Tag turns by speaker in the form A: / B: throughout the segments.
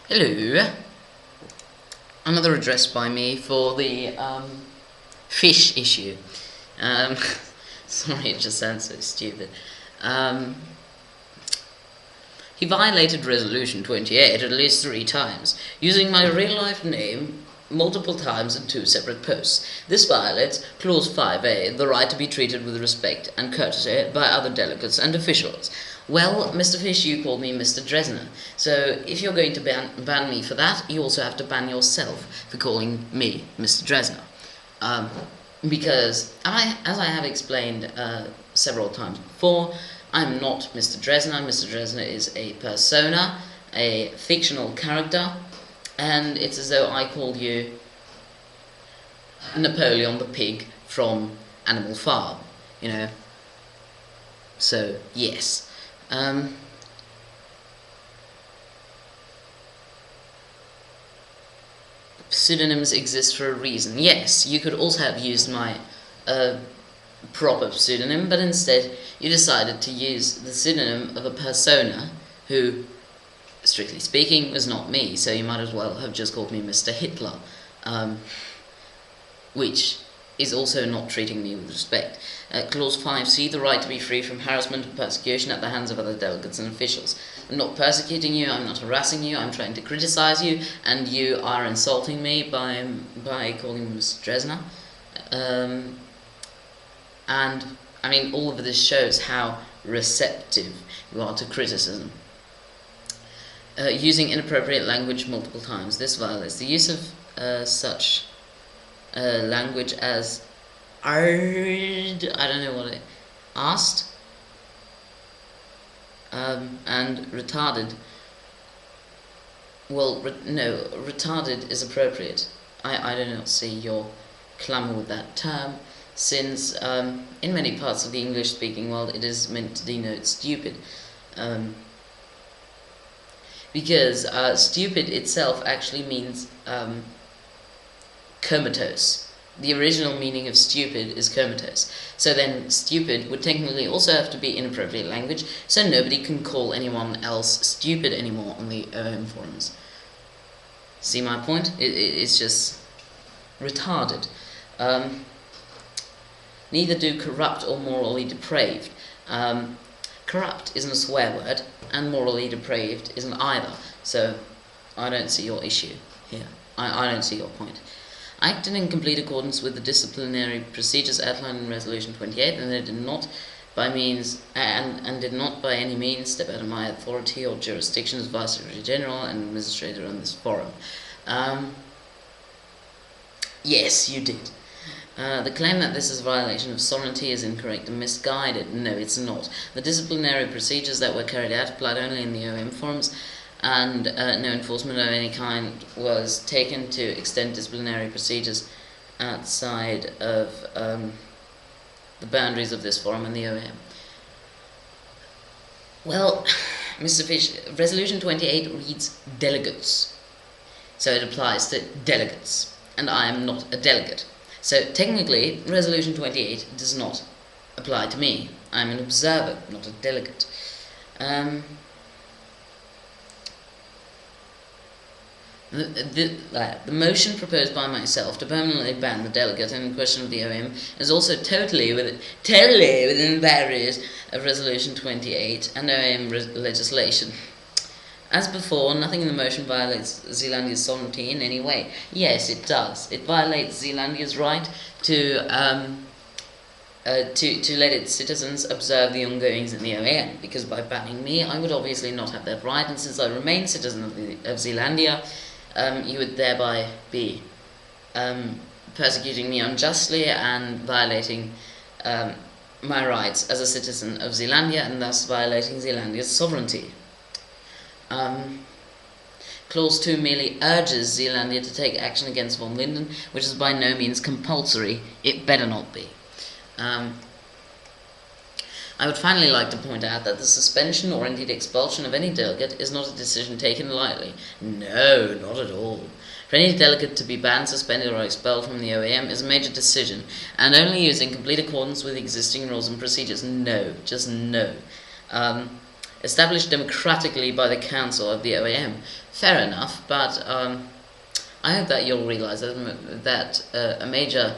A: Hello. Another address by me for the fish issue. Um, Sorry, it just sounds so stupid. He violated Resolution 28 at least 3 times, using my real-life name multiple times in 2 separate posts. This violates Clause 5A, the right to be treated with respect and courtesy by other delegates and officials. Well, Mr. Fish, you called me Mr. Dresner, so if you're going to ban me for that, you also have to ban yourself for calling me Mr. Dresner. Because, as I have explained several times before, I'm not Mr. Dresner. Mr. Dresner is a persona, a fictional character, and it's as though I called you Napoleon the pig from Animal Farm, you know. So, yes. Pseudonyms exist for a reason. Yes, you could also have used my proper pseudonym, but instead you decided to use the pseudonym of a persona who, strictly speaking, was not me, so you might as well have just called me Mr. Hitler, which is also not treating me with respect. Clause 5C, the right to be free from harassment and persecution at the hands of other delegates and officials. I'm not persecuting you, I'm not harassing you, I'm trying to criticize you, and you are insulting me by calling me Mr. Dresner. And, I mean, all of this shows how receptive you are to criticism. Using inappropriate language multiple times. This violates the use of such language as I don't know what it asked, and retarded. Well, no, retarded is appropriate. I do not see your clamour with that term, since in many parts of the English-speaking world it is meant to denote stupid. Because stupid itself actually means comatose. The original meaning of stupid is comatose. So then stupid would technically also have to be inappropriate language, so nobody can call anyone else stupid anymore on the OM forums. See my point? It's just retarded. Neither do corrupt or morally depraved. Corrupt isn't a swear word, and morally depraved isn't either, so I don't see your issue here. I don't see your point. I acted in complete accordance with the disciplinary procedures outlined in Resolution 28, and they did not by means and did not by any means step out of my authority or jurisdiction as Vice Secretary General and Administrator on this forum. Yes, you did. The claim that this is a violation of sovereignty is incorrect and misguided. No, it's not. The disciplinary procedures that were carried out applied only in the OM forums, and no enforcement of any kind was taken to extend disciplinary procedures outside of the boundaries of this forum and the OM. Well, Mr. Fish, Resolution 28 reads delegates, so it applies to delegates, and I am not a delegate. So technically, Resolution 28 does not apply to me. I'm an observer, not a delegate. The motion proposed by myself to permanently ban the delegate in question of the OM is also totally within the boundaries of Resolution 28 and OM legislation. As before, nothing in the motion violates Zealandia's sovereignty in any way. Yes, it does. It violates Zealandia's right to let its citizens observe the ongoings in the OAN, because by banning me, I would obviously not have that right, and since I remain citizen of Zealandia, you would thereby be persecuting me unjustly and violating my rights as a citizen of Zealandia, and thus violating Zealandia's sovereignty. Clause 2 merely urges Zealandia to take action against von Linden, which is by no means compulsory. It better not be. I would finally like to point out that the suspension or indeed expulsion of any delegate is not a decision taken lightly. No, not at all. For any delegate to be banned, suspended or expelled from the OAM is a major decision, and only used in complete accordance with existing rules and procedures. No, just no. Established democratically by the Council of the OAM. fair enough, but I hope that you'll realise that a major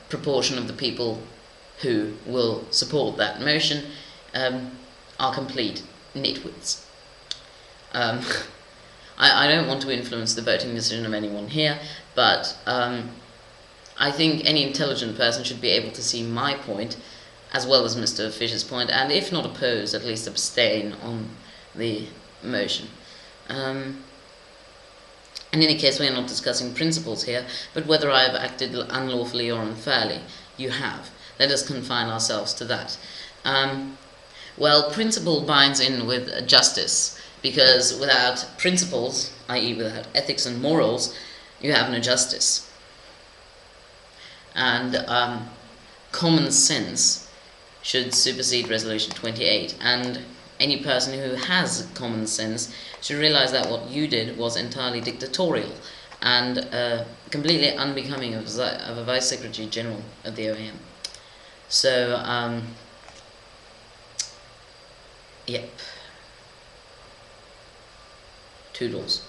A: proportion of the people who will support that motion are complete nitwits. I don't want to influence the voting decision of anyone here, but I think any intelligent person should be able to see my point, as well as Mr. Fisher's point, and if not oppose, at least abstain on the motion. In any case, we are not discussing principles here, but whether I have acted unlawfully or unfairly. You have. Let us confine ourselves to that. Well, principle binds in with justice, because without principles, i.e. without ethics and morals, you have no justice. And common sense should supersede Resolution 28, and any person who has common sense should realise that what you did was entirely dictatorial and completely unbecoming of a Vice Secretary General of the OAM. So, yep. Toodles.